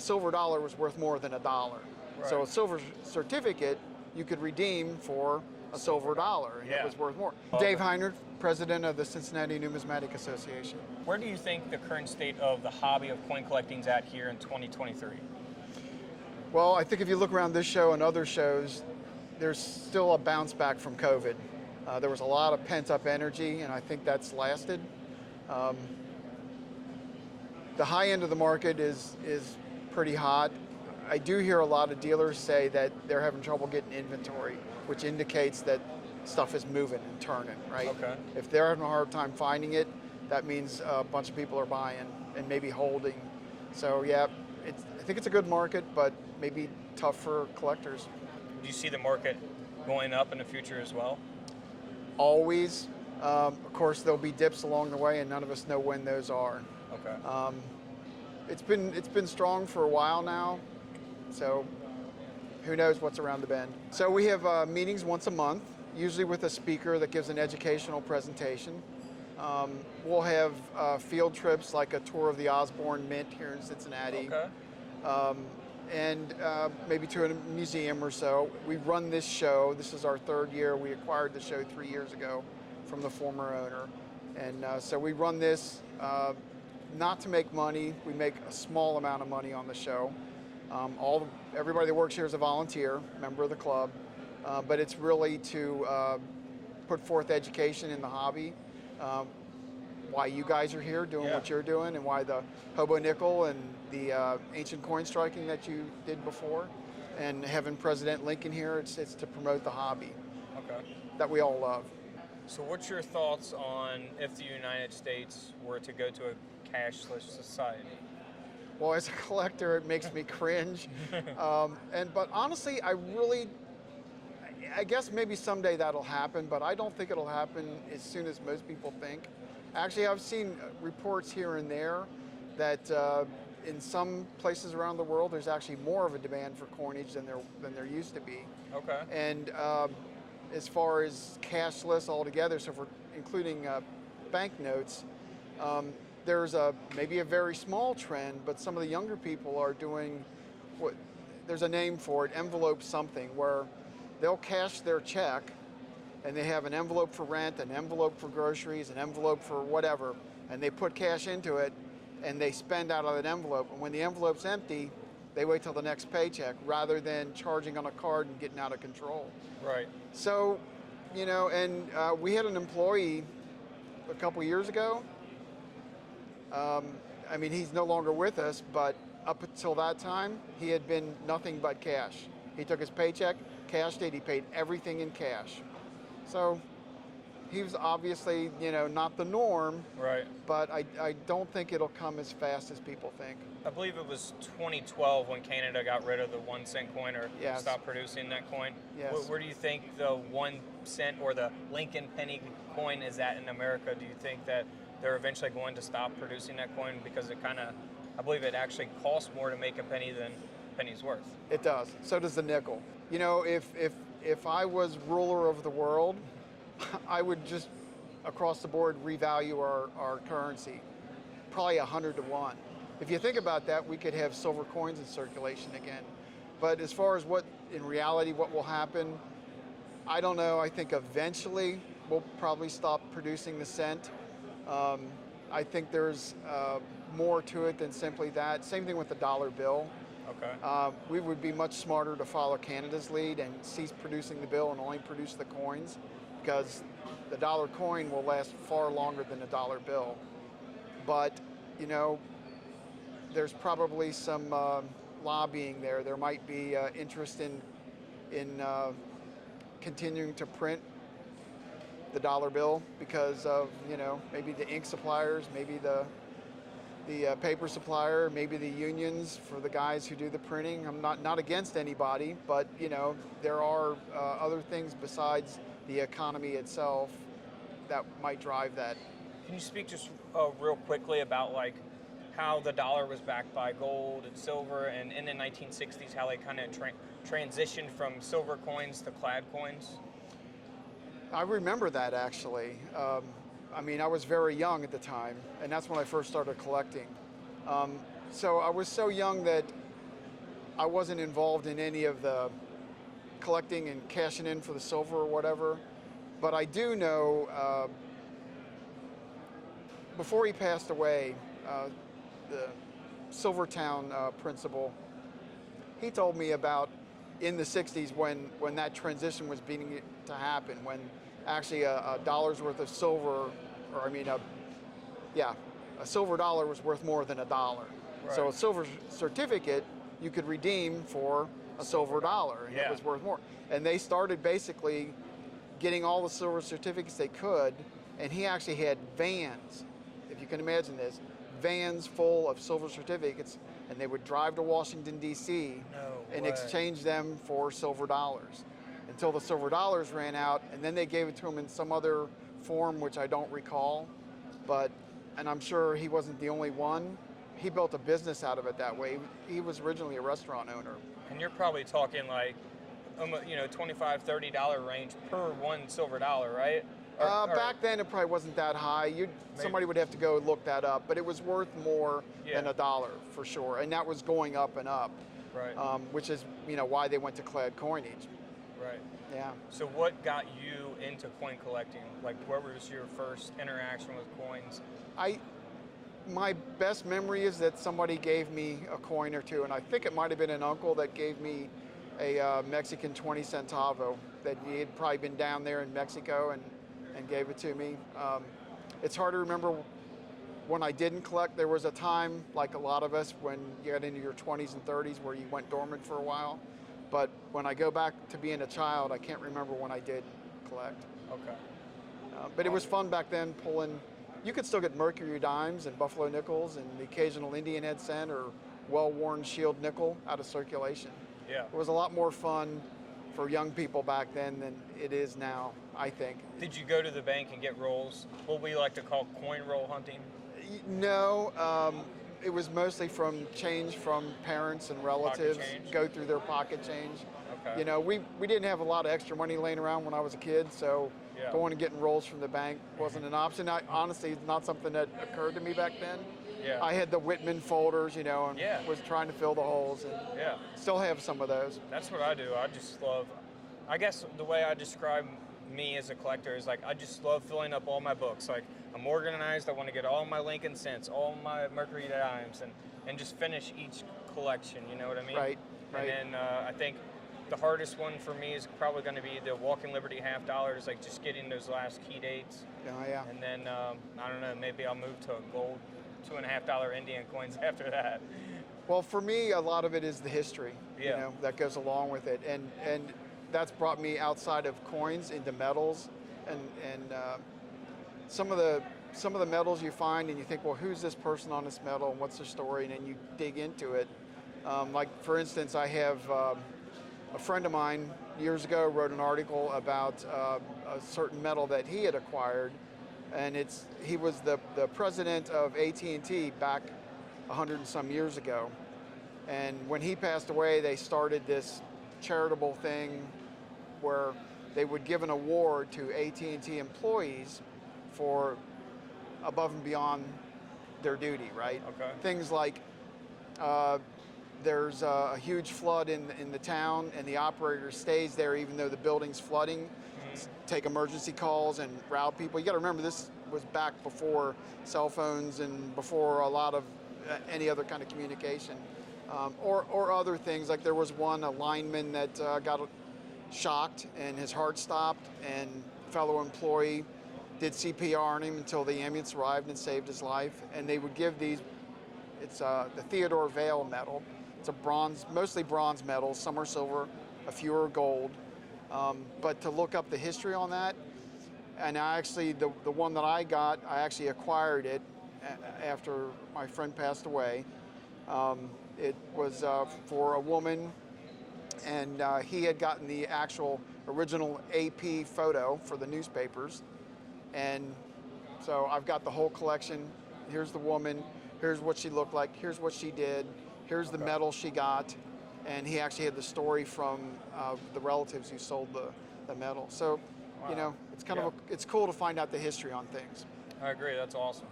silver dollar was worth more than a dollar. Right. So a silver certificate you could redeem for a silver dollar, and it was worth more. Dave Heinrich, president of the Cincinnati Numismatic Association. Where do you think the current state of the hobby of coin collecting is at here in 2023? Well, I think if you look around this show and other shows, there's still a bounce back from COVID. There was a lot of pent-up energy, and I think that's lasted. The high end of the market is pretty hot. I do hear a lot of dealers say that they're having trouble getting inventory, which indicates that stuff is moving and turning, right? Okay. If they're having a hard time finding it, that means a bunch of people are buying and maybe holding. So yeah, I think it's a good market, but maybe tough for collectors. Do you see the market going up in the future as well? Always. Of course, there'll be dips along the way, and none of us know when those are. Okay. It's been strong for a while now, so who knows what's around the bend. So we have meetings once a month, usually with a speaker that gives an educational presentation. We'll have field trips like a tour of the Osborne Mint here in Cincinnati. Okay. And maybe to a museum or so. We run this show. This is our third year. We acquired the show 3 years ago from the former owner. And so we run this not to make money. We make a small amount of money on the show. Everybody that works here is a volunteer, member of the club. But it's really to put forth education in the hobby. Why you guys are here doing what you're doing, and why the hobo nickel and the ancient coin striking that you did before, and having President Lincoln here, it's to promote the hobby that we all love. So what's your thoughts on if the United States were to go to a cashless society? Well, as a collector, it makes me cringe. But honestly, I guess maybe someday that'll happen, but I don't think it'll happen as soon as most people think. Actually, I've seen reports here and there that in some places around the world, there's actually more of a demand for coinage than there used to be. Okay. And as far as cashless altogether, so if we're including banknotes, there's maybe a very small trend, but some of the younger people are doing there's a name for it, envelope something, where they'll cash their check and they have an envelope for rent, an envelope for groceries, an envelope for whatever, and they put cash into it and they spend out of that envelope. And when the envelope's empty, they wait till the next paycheck rather than charging on a card and getting out of control. Right. So, and we had an employee a couple years ago. He's no longer with us, but up until that time, he had been nothing but cash. He took his paycheck, cashed it, he paid everything in cash. So he was obviously, not the norm. Right. But I don't think it'll come as fast as people think. I believe it was 2012 when Canada got rid of the 1 cent coin or stopped producing that coin. Yes. Where do you think the 1 cent or the Lincoln penny coin is at in America? Do you think that they're eventually going to stop producing that coin because I believe it actually costs more to make a penny than a penny's worth? It does. So does the nickel. If I was ruler of the world, I would just across the board revalue our currency, probably 100 to 1. If you think about that, we could have silver coins in circulation again. But as far as what will happen, I don't know. I think eventually we'll probably stop producing the cent. I think there's more to it than simply that. Same thing with the dollar bill. Okay. We would be much smarter to follow Canada's lead and cease producing the bill and only produce the coins, because the dollar coin will last far longer than a dollar bill. But, there's probably some lobbying there. There might be interest in continuing to print the dollar bill because of, maybe the ink suppliers, maybe the paper supplier, maybe the unions for the guys who do the printing. I'm not against anybody, but there are other things besides the economy itself that might drive that. Can you speak just real quickly about how the dollar was backed by gold and silver, and in the 1960s how they kind of transitioned from silver coins to clad coins? I remember that actually. I was very young at the time, and that's when I first started collecting. So I was so young that I wasn't involved in any of the collecting and cashing in for the silver or whatever, but I do know before he passed away, the Silvertown principal, he told me about in the 60s when that transition was beginning to happen, when actually a dollar's worth of silver, or I mean, a silver dollar was worth more than a dollar. Right. So a silver certificate you could redeem for a silver dollar, and it was worth more. And they started basically getting all the silver certificates they could, and he actually had vans, if you can imagine this, vans full of silver certificates, and they would drive to Washington, D.C. and exchange them for silver dollars until the silver dollars ran out, and then they gave it to him in some other form, which I don't recall, and I'm sure he wasn't the only one. He built a business out of it that way. He was originally a restaurant owner. And you're probably talking like, $25, $30 range per one silver dollar, right? Back then, it probably wasn't that high. Somebody would have to go look that up, but it was worth more than a dollar for sure, and that was going up and up. Right. Which is why they went to clad coinage. Right. Yeah. So what got you into coin collecting? Like, what was your first interaction with coins? My best memory is that somebody gave me a coin or two, and I think it might have been an uncle that gave me a Mexican 20 centavo that he had probably been down there in Mexico and gave it to me. It's hard to remember when I didn't collect. There was a time, like a lot of us, when you got into your 20s and 30s where you went dormant for a while. But when I go back to being a child, I can't remember when I did collect. Okay. But it was fun back then pulling. You could still get mercury dimes and buffalo nickels and the occasional Indian head cent or well-worn shield nickel out of circulation. Yeah. It was a lot more fun for young people back then than it is now, I think. Did you go to the bank and get rolls? What we like to call coin roll hunting? No, it was mostly from change from parents and relatives. Go through their pocket change. Okay. We didn't have a lot of extra money laying around when I was a kid, so going and getting rolls from the bank wasn't an option. Honestly, it's not something that occurred to me back then. Yeah. I had the Whitman folders, and was trying to fill the holes, and still have some of those. That's what I do. I just love, I guess the way I describe me as a collector is like, I just love filling up all my books. Like, I'm organized. I want to get all my Lincoln cents, all my mercury dimes, and just finish each collection. You know what I mean? Right. And then I think the hardest one for me is probably going to be the Walking Liberty half dollars, like just getting those last key dates. Yeah. And then, I don't know, maybe I'll move to a gold $2.50 Indian coins after that. Well, for me, a lot of it is the history, that goes along with it. And that's brought me outside of coins into metals. And some of the metals you find and you think, well, who's this person on this metal and what's their story? And then you dig into it. Like, for instance, I have a friend of mine years ago wrote an article about a certain metal that he had acquired, and he was the president of AT&T back 100 and some years ago. And when he passed away, they started this charitable thing where they would give an award to AT&T employees for above and beyond their duty, right? Okay. Things like there's a huge flood in the town, and the operator stays there even though the building's flooding, take emergency calls and route people. You got to remember, this was back before cell phones and before a lot of any other kind of communication, or other things. Like there was a lineman that got shocked and his heart stopped, and a fellow employee did CPR on him until the ambulance arrived and saved his life. And they would give these. It's the Theodore Vale medal. It's a bronze, mostly bronze medal. Some are silver, a few are gold. But to look up the history on that, and the one that I got, I actually acquired it after my friend passed away. It was for a woman, and he had gotten the actual original AP photo for the newspapers. And so I've got the whole collection. Here's the woman. Here's what she looked like. Here's what she did. Here's the medal she got. And he actually had the story from the relatives who sold the medal. So, wow. it's kind of it's cool to find out the history on things. I agree. That's awesome.